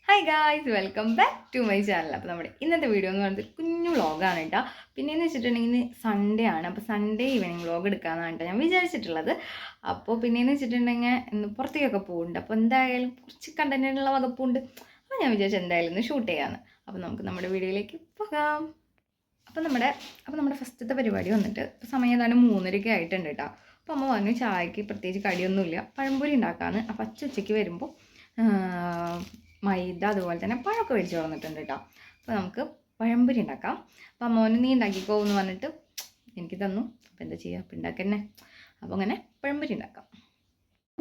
Hi guys, welcome back to my channel. അപ്പോൾ നമ്മുടെ ഇന്നത്തെ വീഡിയോ എന്ന് പറയുന്നത് കുഞ്ഞു വ്ളോഗാണ് കേട്ടോ. പിന്നെയെന്ന് വെച്ചിട്ടുണ്ടെങ്കിൽ ഇന്ന് സൺഡേ ആണ്. അപ്പോൾ സൺഡേ ഈവനിങ് വ്ളോഗ് എടുക്കാമെന്നാണ് കേട്ടോ ഞാൻ വിചാരിച്ചിട്ടുള്ളത്. അപ്പോൾ പിന്നെയെന്ന് വെച്ചിട്ടുണ്ടെങ്കിൽ ഇന്ന് പുറത്തേക്കൊക്കെ പോകുന്നുണ്ട്. അപ്പോൾ എന്തായാലും കുറച്ച് കണ്ടന്റിനുള്ള വകുപ്പുണ്ട്. അപ്പോൾ ഞാൻ വിചാരിച്ചു എന്തായാലും ഇന്ന് ഷൂട്ട് ചെയ്യാമെന്ന്. അപ്പോൾ നമുക്ക് നമ്മുടെ വീഡിയോയിലേക്ക് പോകാം. അപ്പോൾ നമ്മുടെ ഫസ്റ്റത്തെ പരിപാടി വന്നിട്ട് സമയം ഏതാണ്ട് 3:30 ആയിട്ടുണ്ട് കേട്ടോ. അപ്പോൾ അമ്മ പറഞ്ഞു ചായക്ക് പ്രത്യേകിച്ച് കടിയൊന്നുമില്ല, പഴംപൊരി ഉണ്ടാക്കാമെന്ന്. അപ്പോൾ ഉച്ചയ്ക്ക് വരുമ്പോൾ മൈദ അതുപോലെ തന്നെ പഴമൊക്കെ മേടിച്ച് തുറന്നിട്ടുണ്ട് കേട്ടോ. അപ്പോൾ നമുക്ക് പഴംപൊരി ഉണ്ടാക്കാം. അപ്പോൾ അമ്മോന് നീ ഉണ്ടാക്കിക്കോ എന്ന് പറഞ്ഞിട്ട് എനിക്ക് തന്നു. അപ്പോൾ എന്താ ചെയ്യുക, അപ്പോൾ ഉണ്ടാക്കന്നെ. അപ്പോൾ അങ്ങനെ പഴംപൊരി ഉണ്ടാക്കാം.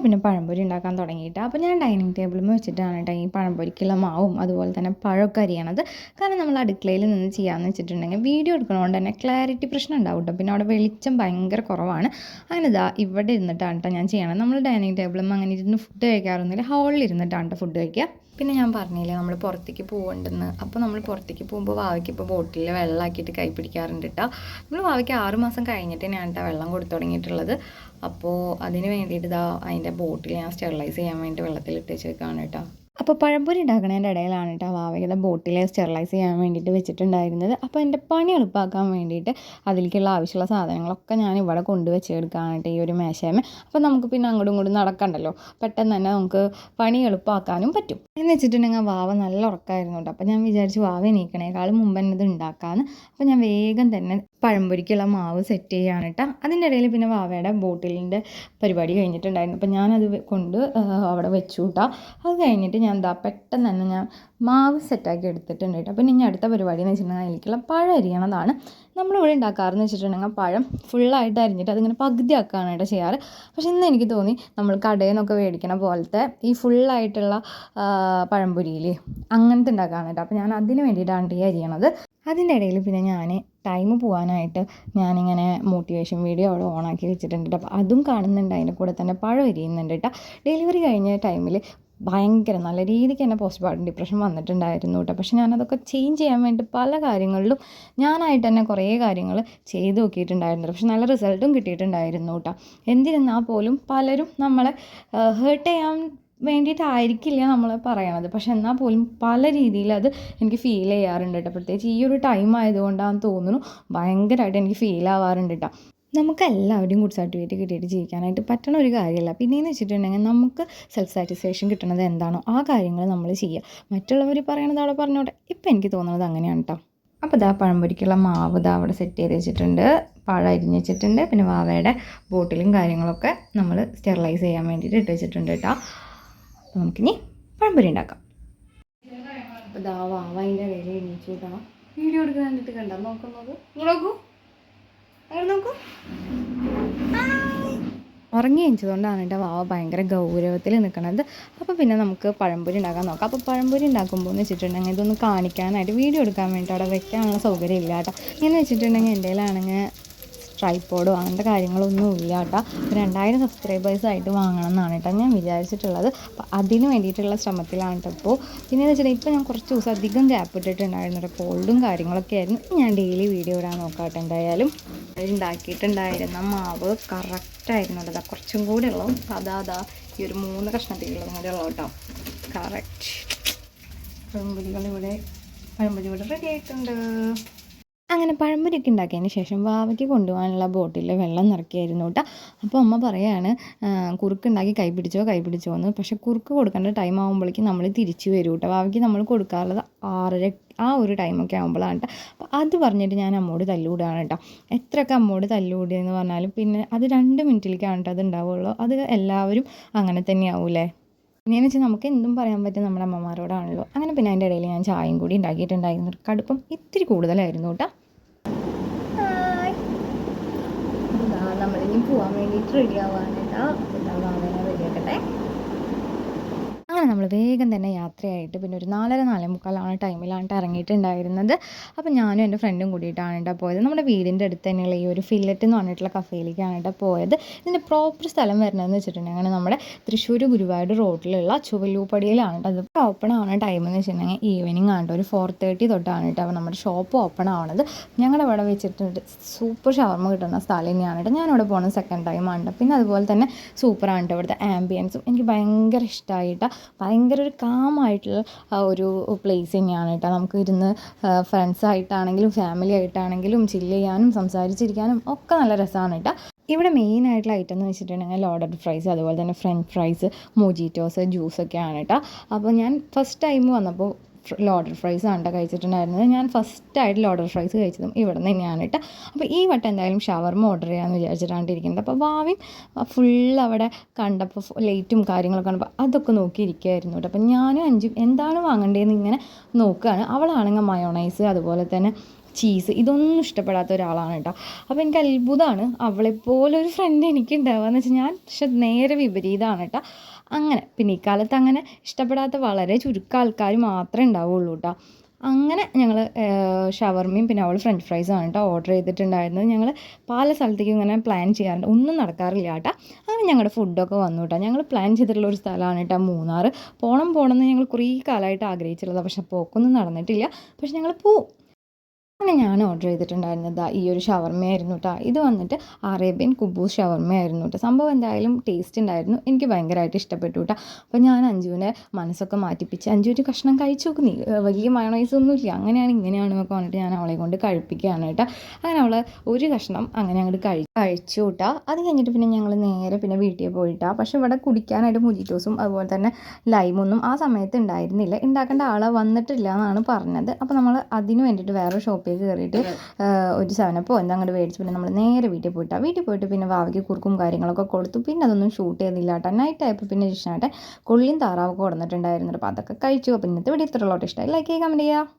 പിന്നെ പഴംപൊരി ഉണ്ടാക്കാൻ തുടങ്ങിയിട്ട് അപ്പോൾ ഞാൻ ഡൈനിങ് ടേബിളിൽ വെച്ചിട്ടാണ് കേട്ടോ ഈ പഴംപൊരിക്കുള്ള മാവും അതുപോലെ തന്നെ പഴമൊക്കെ അരിയണത്. കാരണം നമ്മൾ അടുക്കളയിൽ നിന്ന് ചെയ്യാമെന്ന് വെച്ചിട്ടുണ്ടെങ്കിൽ വീഡിയോ എടുക്കണതുകൊണ്ട് തന്നെ ക്ലാരിറ്റി പ്രശ്നം ഉണ്ടാവും കേട്ടോ. പിന്നെ അവിടെ വെളിച്ചം ഭയങ്കര കുറവാണ്. അങ്ങനെ ഇവിടെ ഇരുന്നിട്ടാണ് കേട്ടോ ഞാൻ ചെയ്യണത്. നമ്മൾ ഡൈനിങ് ടേബിളും അങ്ങനെ ഇരുന്ന് ഫുഡ് കഴിക്കാറൊന്നുമില്ല, ഹാളിൽ ഇരുന്നിട്ടാണ് കേട്ടോ ഫുഡ് കഴിക്കുക. പിന്നെ ഞാൻ പറഞ്ഞില്ലേ നമ്മൾ പുറത്തേക്ക് പോകണ്ടെന്ന്. അപ്പോൾ നമ്മൾ പുറത്തേക്ക് പോകുമ്പോൾ വാവയ്ക്ക് ഇപ്പോൾ ബോട്ടിൽ വെള്ളമാക്കിയിട്ട് കൈ പിടിക്കാറുണ്ട് കേട്ടോ. നമ്മൾ വാവയ്ക്ക് 6 മാസം കഴിഞ്ഞിട്ട് ഞാൻ കേട്ടോ വെള്ളം കൊടുത്തു തുടങ്ങിയിട്ടുള്ളത്. അപ്പോൾ അതിന് വേണ്ടിയിട്ട് അതിൻ്റെ ബോട്ടിൽ ഞാൻ സ്റ്റെറിലൈസ് ചെയ്യാൻ വേണ്ടി വെള്ളത്തിലിട്ട് വെച്ചേക്കാണ് കേട്ടോ. അപ്പോൾ പഴംപൊരി ഉണ്ടാക്കുന്നതിൻ്റെ ഇടയിലാണ് കേട്ടോ വാവയുടെ ബോട്ടിൽ സ്റ്റെറിലൈസ് ചെയ്യാൻ വേണ്ടിയിട്ട് വെച്ചിട്ടുണ്ടായിരുന്നത്. അപ്പോൾ എൻ്റെ പണി എളുപ്പമാക്കാൻ വേണ്ടിയിട്ട് അതിലേക്കുള്ള ആവശ്യമുള്ള സാധനങ്ങളൊക്കെ ഞാൻ ഇവിടെ കൊണ്ടുവച്ചെടുക്കുകയാണ് കേട്ടോ ഈ ഒരു മേശയമേ. അപ്പോൾ നമുക്ക് പിന്നെ അങ്ങോട്ടും ഇങ്ങോട്ടും നടക്കണ്ടല്ലോ, പെട്ടെന്ന് തന്നെ നമുക്ക് പണി എളുപ്പമാക്കാനും പറ്റും. എന്ന് വെച്ചിട്ടുണ്ടെങ്കിൽ വാവ നല്ല ഉറക്കമായിരുന്നു കേട്ടോ. അപ്പോൾ ഞാൻ വിചാരിച്ചു വാവ എണീക്കണേക്കാളും മുമ്പ് തന്നെ ഇത് ഉണ്ടാക്കാമെന്ന്. അപ്പോൾ ഞാൻ വേഗം തന്നെ പഴംപൊരിക്കുള്ള മാവ് സെറ്റ് ചെയ്യുകയാണ് കേട്ടോ. അതിൻ്റെ ഇടയിൽ പിന്നെ വാവയുടെ ബോട്ടിലിൻ്റെ പരിപാടി കഴിഞ്ഞിട്ടുണ്ടായിരുന്നു. അപ്പോൾ ഞാനത് കൊണ്ട് അവിടെ വെച്ചു കേട്ടോ. അത് കഴിഞ്ഞിട്ട് ഞാൻ പെട്ടെന്ന് തന്നെ ഞാൻ മാവ് സെറ്റാക്കി എടുത്തിട്ടുണ്ട് കേട്ടോ. പിന്നെ ഇനി അടുത്ത പരിപാടി എന്ന് വെച്ചിട്ടുണ്ടെങ്കിൽ അതിലേക്കുള്ള പഴം അരിയണതാണ്. നമ്മളിവിടെ ഉണ്ടാക്കാറെന്ന് വെച്ചിട്ടുണ്ടെങ്കിൽ പഴം ഫുള്ളായിട്ട് അരിഞ്ഞിട്ട് അതിങ്ങനെ പകുതി ആക്കുകയാണ് കേട്ടോ ചെയ്യാറ്. പക്ഷേ ഇന്ന് എനിക്ക് തോന്നി നമ്മൾ കടയിൽ നിന്നൊക്കെ മേടിക്കണ പോലത്തെ ഈ ഫുള്ളായിട്ടുള്ള പഴംപൊരിയില്ലേ അങ്ങനത്തെ ഉണ്ടാക്കാണ് കേട്ടോ. അപ്പോൾ ഞാൻ അതിന് വേണ്ടിയിട്ടാണ് ഈ അരിയണത്. അതിൻ്റെ ഇടയിൽ പിന്നെ ഞാൻ ടൈം പോകാനായിട്ട് ഞാനിങ്ങനെ മോട്ടിവേഷൻ വീഡിയോ അവിടെ ഓണാക്കി വെച്ചിട്ടുണ്ട്. അപ്പോൾ അതും കാണുന്നുണ്ട്, അതിൻ്റെ കൂടെ തന്നെ പഴം എരിയുന്നുണ്ട് കേട്ടോ. ഡെലിവറി കഴിഞ്ഞ ടൈമിൽ ഭയങ്കര നല്ല രീതിക്ക് തന്നെ പോസ്റ്റ്മോർട്ടം ഡിപ്രഷൻ വന്നിട്ടുണ്ടായിരുന്നു കേട്ടോ. പക്ഷെ ഞാനതൊക്കെ ചേഞ്ച് ചെയ്യാൻ വേണ്ടി പല കാര്യങ്ങളിലും ഞാനായിട്ട് തന്നെ കുറേ കാര്യങ്ങൾ ചെയ്ത് നോക്കിയിട്ടുണ്ടായിരുന്നു. പക്ഷെ നല്ല റിസൾട്ടും കിട്ടിയിട്ടുണ്ടായിരുന്നു കേട്ടോ. എന്തിരുന്നാൽ പോലും പലരും നമ്മളെ ഹേർട്ട് ചെയ്യാൻ വേണ്ടിയിട്ടായിരിക്കില്ല നമ്മൾ പറയണത്. പക്ഷെ എന്നാൽ പോലും പല രീതിയിൽ അത് എനിക്ക് ഫീൽ ചെയ്യാറുണ്ട് കേട്ടോ. പ്രത്യേകിച്ച് ഈ ഒരു ടൈം ആയതുകൊണ്ടാണെന്ന് തോന്നുന്നു ഭയങ്കരമായിട്ട് എനിക്ക് ഫീൽ ആവാറുണ്ട് കേട്ടോ. നമുക്കെല്ലാവരും ഗുഡ് സർട്ടിഫിക്കറ്റ് കിട്ടിയിട്ട് ജീവിക്കാനായിട്ട് പറ്റണ ഒരു കാര്യമല്ല. പിന്നെയെന്ന് വെച്ചിട്ടുണ്ടെങ്കിൽ നമുക്ക് സെൽഫ് സാറ്റിസ്ഫാക്ഷൻ കിട്ടണത് എന്താണോ ആ കാര്യങ്ങൾ നമ്മൾ ചെയ്യുക. മറ്റുള്ളവർ പറയണത് അവിടെ പറഞ്ഞോട്ടെ. ഇപ്പം എനിക്ക് തോന്നുന്നത് അങ്ങനെയാണ് കേട്ടോ. അപ്പോൾ പഴംപൊരിക്കുള്ള മാവ് അവിടെ സെറ്റ് ചെയ്ത് വെച്ചിട്ടുണ്ട്, പഴം അരിഞ്ഞ് വെച്ചിട്ടുണ്ട്. പിന്നെ വാവയുടെ ബോട്ടിലും കാര്യങ്ങളൊക്കെ നമ്മൾ സ്റ്റെറിലൈസ് ചെയ്യാൻ വേണ്ടിയിട്ട് ഇട്ട് വെച്ചിട്ടുണ്ട് കേട്ടോ. അപ്പോൾ നമുക്കിനി പഴംപൊരി ഉണ്ടാക്കാം. അപ്പോൾ വാവ അതിൻ്റെ ഇടയിൽ എണീച്ചു കേട്ടോ. വീഡിയോ എടുക്കാൻ വേണ്ടിയിട്ട് കണ്ടോ നോക്കുന്നത്, നോക്കൂ അങ്ങനെ നോക്കൂ. ഉറങ്ങി എണിച്ചതുകൊണ്ടാണ് കേട്ടോ വാവ ഭയങ്കര ഗൗരവത്തിൽ നിൽക്കണത്. അപ്പോൾ പിന്നെ നമുക്ക് പഴംപൊരി ഉണ്ടാക്കാൻ നോക്കാം. അപ്പോൾ പഴംപൊരി ഉണ്ടാക്കുമ്പോൾ എന്ന് വെച്ചിട്ടുണ്ടെങ്കിൽ ഇതൊന്ന് കാണിക്കാനായിട്ട് വീഡിയോ എടുക്കാൻ വേണ്ടിയിട്ട് അവിടെ വെക്കാനുള്ള സൗകര്യം ഇല്ല കേട്ടോ. ഇങ്ങനെ വെച്ചിട്ടുണ്ടെങ്കിൽ എൻ്റെ കയ്യിലാണെങ്കിൽ ട്രൈപോഡോ അങ്ങനത്തെ കാര്യങ്ങളൊന്നും ഇല്ല കേട്ടോ. 2000 സബ്സ്ക്രൈബേഴ്സായിട്ട് വാങ്ങണം എന്നാണ് കേട്ടോ ഞാൻ വിചാരിച്ചിട്ടുള്ളത്. അപ്പോൾ അതിന് വേണ്ടിയിട്ടുള്ള ശ്രമത്തിലാണ് കേട്ടോ ഇപ്പോൾ. പിന്നെയെന്ന് വെച്ചിട്ടുണ്ടെങ്കിൽ ഇപ്പോൾ ഞാൻ കുറച്ച് ദിവസം അധികം ഗ്യാപ്പ് ഇട്ടിട്ടുണ്ടായിരുന്നു കേട്ടോ. കോൾഡും കാര്യങ്ങളൊക്കെ ആയിരുന്നു. ഞാൻ ഡെയിലി വീഡിയോ ഇടാൻ നോക്കാം കേട്ടോ. എന്തായാലും ഉണ്ടാക്കിയിട്ടുണ്ടായിരുന്ന മാവ് കറക്റ്റായിരുന്നു കേട്ടോ. കുറച്ചും കൂടെ ഉള്ളൂ. അതാ ഈ ഒരു 3 കഷ്ണത്തിലുള്ളതും കൂടെ ഉള്ളൂ കേട്ടോ. കറക്റ്റ് പഴംപൊരി ഇവിടെ റെഡി ആയിട്ടുണ്ട്. അങ്ങനെ പഴംപൊരിയൊക്കെ ഉണ്ടാക്കിയതിന് ശേഷം വാവയ്ക്ക് കൊണ്ടുപോകാനുള്ള ബോട്ടിൽ വെള്ളം നിറയ്ക്കായിരുന്നു കേട്ടോ. അപ്പോൾ അമ്മ പറയാണ് കുറുക്കുണ്ടാക്കി കൈ പിടിച്ചോ എന്ന്. പക്ഷേ കുറുക്ക് കൊടുക്കേണ്ട ടൈം ആകുമ്പോഴേക്കും നമ്മൾ തിരിച്ചു വരും കേട്ടോ. വാവയ്ക്ക് നമ്മൾ കൊടുക്കാറുള്ളത് 6:30 ആ ഒരു ടൈമൊക്കെ ആകുമ്പോഴാണ് കേട്ടോ. അപ്പോൾ അത് പറഞ്ഞിട്ട് ഞാൻ അമ്മോട് തല്ലുകൂടുകയാണ് കേട്ടോ. എത്രയൊക്കെ അമ്മോട് തല്ലുകൂടിയെന്ന് പറഞ്ഞാലും പിന്നെ അത് 2 മിനിറ്റിലേക്കാണ് കേട്ടോ അത് ഉണ്ടാവുള്ളൂ. അത് എല്ലാവരും അങ്ങനെ തന്നെയാവൂലേ. പിന്നെയെന്ന് വെച്ചാൽ നമുക്ക് എന്തും പറയാൻ പറ്റും നമ്മുടെ അമ്മമാരോടാണല്ലോ. അങ്ങനെ പിന്നെ അതിൻ്റെ ഇടയിൽ ഞാൻ ചായയും കൂടി ഉണ്ടാക്കിയിട്ടുണ്ടായിരുന്നു. കടുപ്പം ഇത്തിരി കൂടുതലായിരുന്നു കേട്ടോ. നമ്മളിനി പോകാൻ വേണ്ടിയിട്ട് റെഡി ആവാനായിട്ടാ. വാങ്ങാൻ റെഡിയാക്കട്ടെ. അങ്ങനെ നമ്മൾ വേഗം തന്നെ യാത്രയായിട്ട് പിന്നെ ഒരു 4:45 ടൈമിലാണ് ഇറങ്ങിയിട്ടുണ്ടായിരുന്നത്. അപ്പോൾ ഞാനും എൻ്റെ ഫ്രണ്ടും കൂടിയിട്ടാണ് കേട്ടോ പോയത്. നമ്മുടെ വീടിൻ്റെ അടുത്ത് തന്നെയുള്ള ഈ ഒരു ഫില്ലറ്റ് എന്ന് പറഞ്ഞിട്ടുള്ള കഫേയിലേക്കാണ് കേട്ടോ പോയത്. ഇതിൻ്റെ പ്രോപ്പർ സ്ഥലം വരുന്നതെന്ന് വെച്ചിട്ടുണ്ടെങ്കിൽ നമ്മുടെ തൃശ്ശൂർ ഗുരുവായൂർ റോഡിലുള്ള ചുവല്ലൂപ്പടിയിലാണ് കേട്ടോ. അത് ഓപ്പൺ ആവുന്ന ടൈം എന്ന് വെച്ചിട്ടുണ്ടെങ്കിൽ ഈവനിങ് ആണ്, ഒരു 4:30 തൊട്ടാണ് കേട്ടോ അപ്പോൾ നമ്മുടെ ഷോപ്പ് ഓപ്പൺ ആവണത്. ഞങ്ങളുടെ ഇവിടെ വെച്ചിട്ടുണ്ട് സൂപ്പർ ഷവർമ കിട്ടുന്ന സ്ഥലം തന്നെയാണ് കേട്ടോ. ഞാനിവിടെ പോകുന്നത് സെക്കൻഡ് ടൈമാണ്. പിന്നെ അതുപോലെ തന്നെ സൂപ്പറാണ് കേട്ടോ ഇവിടുത്തെ ആംബിയൻസും എനിക്ക് ഭയങ്കര ഇഷ്ടമായിട്ടാണ്. ഭയങ്കര ഒരു കാമായിട്ടുള്ള ഒരു പ്ലേസ് തന്നെയാണ് കേട്ടോ. നമുക്ക് ഇരുന്ന് ഫ്രണ്ട്സായിട്ടാണെങ്കിലും ഫാമിലി ആയിട്ടാണെങ്കിലും ചില്ല് ചെയ്യാനും സംസാരിച്ചിരിക്കാനും ഒക്കെ നല്ല രസമാണ് കേട്ടോ. ഇവിടെ മെയിനായിട്ടുള്ള ഐറ്റം എന്ന് വെച്ചിട്ടുണ്ടെങ്കിൽ ലോഡഡ് ഫ്രൈസ്, അതുപോലെ തന്നെ ഫ്രഞ്ച് ഫ്രൈസ്, മൊജിറ്റോസ്, ജ്യൂസൊക്കെയാണ് കേട്ടോ. അപ്പോൾ ഞാൻ ഫസ്റ്റ് ടൈം വന്നപ്പോൾ ലോഡഡ് ഫ്രൈസ് ആണ് കേട്ടോ കഴിച്ചിട്ടുണ്ടായിരുന്നത്. ഞാൻ ഫസ്റ്റായിട്ട് ലോഡഡ് ഫ്രൈസ് കഴിച്ചതും ഇവിടെ നിന്ന് തന്നെയാണ് കേട്ടോ. അപ്പോൾ ഈ വട്ടം എന്തായാലും ഷവർമ ഓർഡർ ചെയ്യാമെന്ന് വിചാരിച്ചിട്ടാണ് ഇരിക്കുന്നത്. അപ്പോൾ ഭാവിയും ഫുൾ അവിടെ കണ്ടപ്പോൾ ലൈറ്റും കാര്യങ്ങളൊക്കെ കണ്ടപ്പോൾ അതൊക്കെ നോക്കിയിരിക്കുകയായിരുന്നു കേട്ടോ. അപ്പോൾ ഞാനും അഞ്ചും എന്താണ് വാങ്ങേണ്ടതെന്ന് ഇങ്ങനെ നോക്കുകയാണ്. അവളാണെങ്കിൽ മയോണൈസ്, അതുപോലെ തന്നെ ചീസ്, ഇതൊന്നും ഇഷ്ടപ്പെടാത്ത ഒരാളാണ് കേട്ടോ. അപ്പോൾ എനിക്ക് അത്ഭുതമാണ് അവളെപ്പോലൊരു ഫ്രണ്ട് എനിക്ക് ഉണ്ടാവുകയെന്ന് വെച്ചാൽ. ഞാൻ പക്ഷെ നേരെ വിപരീതമാണ് കേട്ടോ. അങ്ങനെ പിന്നെ ഈ കാലത്ത് അങ്ങനെ ഇഷ്ടപ്പെടാത്ത വളരെ ചുരുക്കം ആൾക്കാർ മാത്രമേ ഉണ്ടാവുള്ളൂ കേട്ടോ. അങ്ങനെ ഞങ്ങൾ ഷവർമയും പിന്നെ അവൾ ഫ്രഞ്ച് ഫ്രൈസുമാണ് കേട്ടോ ഓർഡർ ചെയ്തിട്ടുണ്ടായിരുന്നത്. ഞങ്ങൾ പല സ്ഥലത്തേക്കും ഇങ്ങനെ പ്ലാൻ ചെയ്യാറുണ്ട്, ഒന്നും നടക്കാറില്ല കേട്ടോ. അങ്ങനെ ഞങ്ങളുടെ ഫുഡൊക്കെ വന്നു കേട്ടോ. ഞങ്ങൾ പ്ലാൻ ചെയ്തിട്ടുള്ള ഒരു സ്ഥലമാണ് കേട്ടോ മൂന്നാർ. പോകണം എന്ന് ഞങ്ങൾ കുറേ കാലമായിട്ട് ആഗ്രഹിച്ചിട്ടുള്ളത്, പക്ഷെ പോക്കൊന്നും നടന്നിട്ടില്ല. പക്ഷെ ഞങ്ങൾ പോവും. അങ്ങനെ ഞാൻ ഓർഡർ ചെയ്തിട്ടുണ്ടായിരുന്നത് ഈ ഒരു ഷവർമയായിരുന്നു കേട്ടോ. ഇത് വന്നിട്ട് അറേബ്യൻ കുബൂസ് ഷവർമയായിരുന്നു കേട്ടോ. സംഭവം എന്തായാലും ടേസ്റ്റ് ഉണ്ടായിരുന്നു, എനിക്ക് ഭയങ്കരമായിട്ട് ഇഷ്ടപ്പെട്ടു കേട്ടോ. അപ്പോൾ ഞാൻ അഞ്ജുവിനെ മനസ്സൊക്കെ മാറ്റിപ്പിച്ച് അഞ്ജു ഒരു കഷ്ണം കഴിച്ചു നോക്ക്, നീ വലിയ മയോണൈസ് ഒന്നുമില്ല, അങ്ങനെയാണ് ഇങ്ങനെയാണ് എന്നൊക്കെ പറഞ്ഞിട്ട് ഞാൻ അവളെ കൊണ്ട് കഴിപ്പിക്കുകയാണ് കേട്ടോ. അങ്ങനെ അവൾ ഒരു കഷ്ണം അങ്ങനെ അങ്ങോട്ട് കഴിച്ചു കേട്ടോ. അത് കഴിഞ്ഞിട്ട് പിന്നെ ഞങ്ങൾ നേരെ പിന്നെ വീട്ടിൽ പോയിട്ടാ. പക്ഷെ ഇവിടെ കുടിക്കാനായിട്ട് മൊജിറ്റോസും അതുപോലെ തന്നെ ലൈമൊന്നും ആ സമയത്ത് ഉണ്ടായിരുന്നില്ല, ഉണ്ടാക്കേണ്ട ആളെ വന്നിട്ടില്ല എന്നാണ് പറഞ്ഞത്. അപ്പോൾ നമ്മൾ അതിന് വേണ്ടിയിട്ട് വേറെ ഷോപ്പിൽ കയറിയിട്ട് ഒരു 7-Up എന്താ അങ്ങോട്ട് മേടിച്ച് പിന്നെ നമ്മൾ നേരെ വീട്ടിൽ പോയിട്ട് പിന്നെ വാവയ്ക്ക് കുറുക്കും കാര്യങ്ങളൊക്കെ കൊടുത്തു. പിന്നെ അതൊന്നും ഷൂട്ട് ചെയ്തില്ല കേട്ടോ. നൈറ്റ് ആയപ്പോൾ പിന്നെ ജിഷ്ണാട്ടെ കൊള്ളിയും താറാവൊക്കെ കൊടുത്തിട്ടുണ്ടായിരുന്നു. അപ്പോൾ അതൊക്കെ കഴിച്ചു. അപ്പോൾ ഇന്നത്തെ വീഡിയോ ഇത്രയുള്ളൂ. ഇഷ്ടമായി ലൈക്ക് ചെയ്യുക, കമൻറ്റ് ചെയ്യുക.